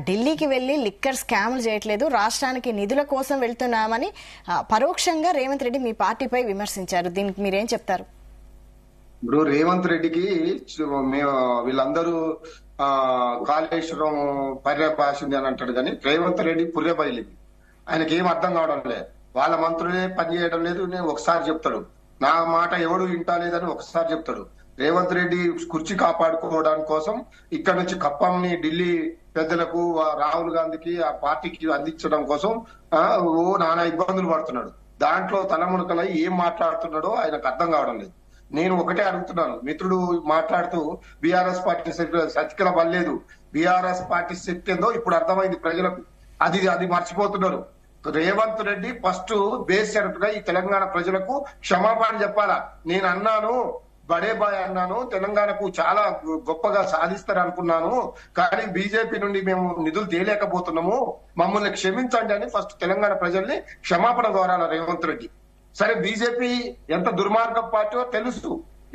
ఢిల్లీకి వెళ్లి లిక్కర్ స్కామ్లు చేయట్లేదు, రాష్ట్రానికి నిధుల కోసం వెళ్తున్నామని పరోక్షంగా రేవంత్ రెడ్డి మీ పార్టీపై విమర్శించారు. దీనికి మీరేం చెప్తారు? ఇప్పుడు రేవంత్ రెడ్డికి వీళ్ళందరూ కాళేశ్వరం పర్యపాసింది అని అంటాడు, కానీ రేవంత్ రెడ్డి పుర్రెబయలింది. ఆయనకి ఏం అర్థం కావడం లేదు. వాళ్ళ మంత్రులే పనిచేయడం లేదు. నేను ఒకసారి చెప్తాడు, నా మాట ఎవడు వింటాలేదని ఒకసారి చెప్తాడు. రేవంత్ రెడ్డి కుర్చీ కాపాడుకోవడానికి కోసం ఇక్కడ నుంచి కప్పంని ఢిల్లీ పెద్దలకు, రాహుల్ గాంధీకి, ఆ పార్టీకి అందించడం కోసం నానా ఇబ్బందులు పడుతున్నాడు. దాంట్లో తలమునకలై ఏం మాట్లాడుతున్నాడో ఆయనకు అర్థం కావడం లేదు. నేను ఒకటే అడుగుతున్నాను, మిత్రుడు మాట్లాడుతూ బీఆర్ఎస్ పార్టీ సతికిల వల్లేదు, బీఆర్ఎస్ పార్టీ శక్తి ఏందో ఇప్పుడు అర్థమైంది ప్రజలకు. అది మర్చిపోతున్నారు. రేవంత్ రెడ్డి ఫస్ట్ బేసినట్టుగా ఈ తెలంగాణ ప్రజలకు క్షమాపణ చెప్పాలా. నేను అన్నాను, బడే బాయ్ అన్నాను, తెలంగాణకు చాలా గొప్పగా సాధిస్తారు అనుకున్నాను, కానీ బీజేపీ నుండి మేము నిధులు తేలేకపోతున్నాము, మమ్మల్ని క్షమించండి అని ఫస్ట్ తెలంగాణ ప్రజల్ని క్షమాపణ కోరాల రేవంత్ రెడ్డి. సరే, బీజేపీ ఎంత దుర్మార్గ పార్టీ తెలుసు,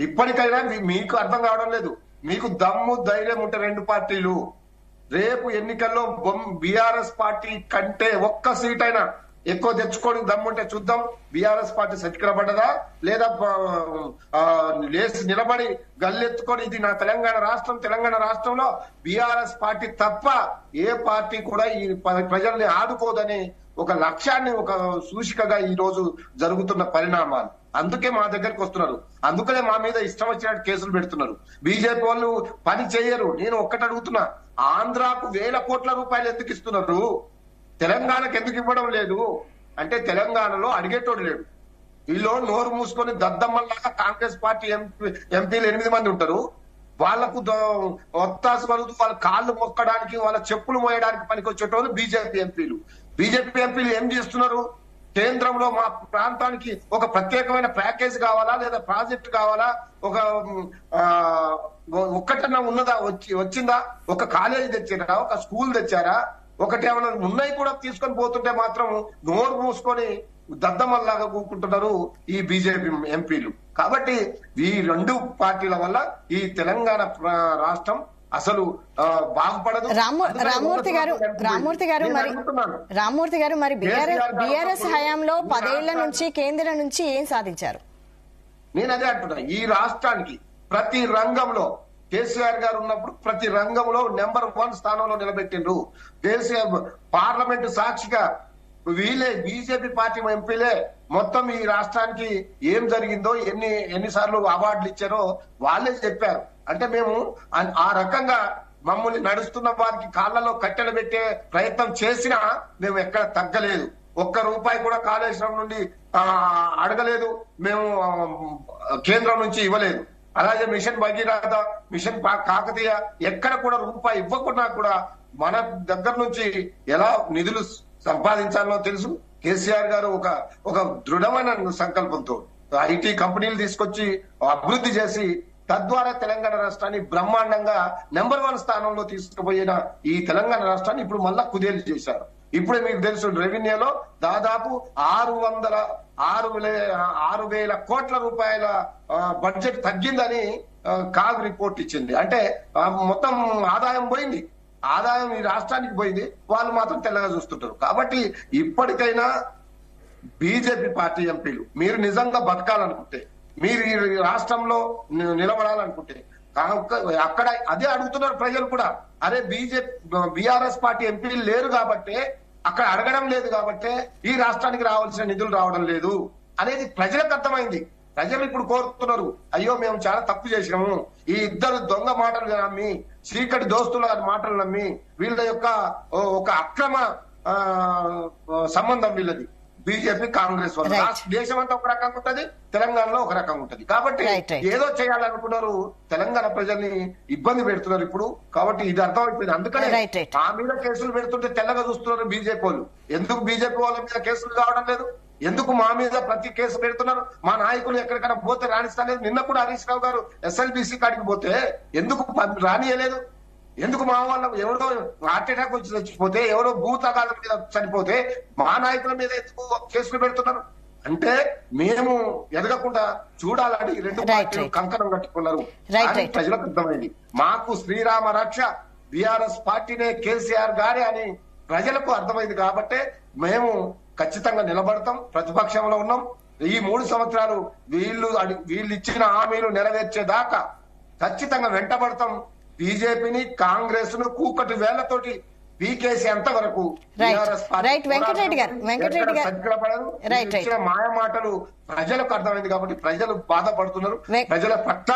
ఇప్పటికైనా మీకు అర్థం కావడం లేదు. మీకు దమ్ము ధైర్యం ఉంటే రెండు పార్టీలు రేపు ఎన్నికల్లో బీఆర్ఎస్ పార్టీ కంటే ఒక్క సీట్ అయినా ఎక్కువ తెచ్చుకోవడానికి దమ్ముంటే చూద్దాం. బీఆర్ఎస్ పార్టీ సతికిలబడ్డదా లేదా లేచి నిలబడి గల్లెత్తుకొని ఇది నా తెలంగాణ రాష్ట్రం, తెలంగాణ రాష్ట్రంలో బీఆర్ఎస్ పార్టీ తప్ప ఏ పార్టీ కూడా ఈ ప్రజల్ని ఆదుకోదని ఒక లక్ష్యాన్ని, ఒక సూచికగా ఈ రోజు జరుగుతున్న పరిణామాలు. అందుకే మా దగ్గరికి వస్తున్నారు, అందుకనే మా మీద ఇష్టం వచ్చినట్టు కేసులు పెడుతున్నారు. బీజేపీ వాళ్ళు పని చేయరు. నేను ఒక్కటి అడుగుతున్నా, ఆంధ్రాకు 1000 కోట్ల రూపాయలు ఎందుకు ఇస్తున్నారు, తెలంగాణకు ఎందుకు ఇవ్వడం లేదు అంటే తెలంగాణలో అడిగేటోడు లేడు. వీళ్ళు నోరు మూసుకొని దద్దమ్మల్లాగా కాంగ్రెస్ పార్టీ ఎంపీలు 8 మంది ఉంటారు. వాళ్లకు ఒత్తాసు పలుకుతూ వాళ్ళ కాళ్ళు మొక్కడానికి, వాళ్ళ చెప్పులు మోయడానికి పనికొచ్చేటోళ్ళు బీజేపీ ఎంపీలు. బీజేపీ ఎంపీలు ఏం చేస్తున్నారు? కేంద్రంలో మా ప్రాంతానికి ఒక ప్రత్యేకమైన ప్యాకేజ్ కావాలా, లేదా ప్రాజెక్ట్ కావాలా, ఒక్కటన్నా ఉన్నదా, వచ్చిందా? ఒక కాలేజీ తెచ్చారా, ఒక స్కూల్ తెచ్చారా? ఒకటి ఏమైనా ఉన్నాయి కూడా తీసుకొని పోతుంటే మాత్రం నోరు మూసుకొని దద్దమల్లాగా కూకుంటున్నారు ఈ బీజేపీ ఎంపీలు. కాబట్టి ఈ రెండు పార్టీల వల్ల ఈ తెలంగాణ రాష్ట్రం అసలు బాగుపడదు. రామ్మూర్తి గారు మరి బీఆర్ఎస్ హయాంలో 10 ఏళ్ల నుంచి కేంద్రం నుంచి ఏం సాధించారు? నేను అదే అంటున్నా, ఈ రాష్ట్రానికి ప్రతి రంగంలో కేసీఆర్ గారు ఉన్నప్పుడు ప్రతి రంగంలో నెంబర్ 1 స్థానంలో నిలబెట్టిండ్రు. కేసీఆర్ పార్లమెంటు సాక్షిగా వీళ్ళే బీజేపీ పార్టీ ఎంపీలే మొత్తం ఈ రాష్ట్రానికి ఏం జరిగిందో, ఎన్నిసార్లు అవార్డులు ఇచ్చారో వాళ్ళే చెప్పారు. అంటే మేము ఆ రకంగా మమ్మల్ని నడుస్తున్న వారికి కాళ్లలో కట్టెలు పెట్టే ప్రయత్నం చేసినా మేము ఎక్కడ తగ్గలేదు. ₹1 కూడా కాళేశ్వరం నుండి అడగలేదు, మేము కేంద్రం నుంచి ఇవ్వలేదు. అలాగే మిషన్ భగీరథ, మిషన్ కాకతీయ ఎక్కడ కూడా రూపాయి ఇవ్వకుండా కూడా మన దగ్గర నుంచి ఎలా నిధులు సంపాదించాలో తెలుసు. కేసీఆర్ గారు ఒక దృఢమైన సంకల్పంతో ఐటీ కంపెనీలు తీసుకొచ్చి అభివృద్ధి చేసి తద్వారా తెలంగాణ రాష్ట్రాన్ని బ్రహ్మాండంగా నెంబర్ 1 స్థానంలో తీసుకుపోయిన ఈ తెలంగాణ రాష్ట్రాన్ని ఇప్పుడు మళ్ళా కుదేలు చేశారు. ఇప్పుడే మీకు తెలుసు, రెవెన్యూలో దాదాపు 6,000 కోట్ల రూపాయల బడ్జెట్ తగ్గిందని కాగ్ రిపోర్ట్ ఇచ్చింది. అంటే మొత్తం ఆదాయం పోయింది, ఆదాయం ఈ రాష్ట్రానికి పోయింది. వాళ్ళు మాత్రం తెల్లగా చూస్తుంటారు. కాబట్టి ఇప్పటికైనా బీజేపీ పార్టీ ఎంపీలు మీరు నిజంగా బతకాలనుకుంటే, మీరు ఈ రాష్ట్రంలో నిలబడాలనుకుంటే అక్కడ అదే అడుగుతున్నారు ప్రజలు కూడా. అరే బీఆర్ఎస్ పార్టీ ఎంపీలు లేరు కాబట్టే, అక్కడ అడగడం లేదు కాబట్టే ఈ రాష్ట్రానికి రావాల్సిన నిధులు రావడం లేదు అనేది ప్రజలకు అర్థమైంది. ప్రజలు ఇప్పుడు కోరుతున్నారు, అయ్యో మేము చాలా తప్పు చేసినాము, ఈ ఇద్దరు దొంగ మాటలు నమ్మి, చీకటి దోస్తుల మాటలు నమ్మి, వీళ్ళ యొక్క ఒక అక్రమ సంబంధం వీళ్ళది బీజేపీ కాంగ్రెస్ వల్ల. దేశం అంతా ఒక రకంగా ఉంటది, తెలంగాణలో ఒక రకంగా ఉంటది. కాబట్టి ఏదో చేయాలనుకున్నారు, తెలంగాణ ప్రజల్ని ఇబ్బంది పెడుతున్నారు ఇప్పుడు. కాబట్టి ఇది అర్థమైపోయింది. అందుకనే ఆ మీద కేసులు పెడుతుంటే తెల్లగా చూస్తున్నారు బీజేపీ వాళ్ళు. ఎందుకు బీజేపీ వాళ్ళ మీద కేసులు కావడం లేదు? ఎందుకు మా మీద ప్రతి కేసు పెడుతున్నారు? మా నాయకులు ఎక్కడికైనా పోతే రాణిస్తలేదు. నిన్న కూడా హరీష్ రావు గారు SLBC కాడికి పోతే ఎందుకు రానియలేదు? ఎందుకు మా వాళ్ళకు ఎవరో హార్ట్ అటాక్ వచ్చి చచ్చిపోతే, ఎవరో భూతగాల మీద చనిపోతే మా నాయకుల మీద ఎందుకు కేసులు పెడుతున్నారు? అంటే మేము ఎదగకుండా చూడాలని రెండు పార్టీలు కంకణం కట్టుకున్నారు. ప్రజలకు అర్థమైంది, మాకు శ్రీరామ రక్ష బీఆర్ఎస్ పార్టీనే కేసీఆర్ గారే అని ప్రజలకు అర్థమైంది కాబట్టే మేము ఖచ్చితంగా నిలబడతాం, ప్రతిపక్షంలో ఉన్నాం. ఈ 3 సంవత్సరాలు వీళ్ళు ఇచ్చిన హామీలు నెరవేర్చేదాకా ఖచ్చితంగా వెంటబడతాం. బీజేపీని, కాంగ్రెస్ ను కూకటి వేళ్లతోటి పీకేసి అంతవరకు వెంకటరెడ్డి గారు మాయ మాటలు ప్రజలకు అర్థమైంది కాబట్టి ప్రజలు బాధపడుతున్నారు. ప్రజల పట్ల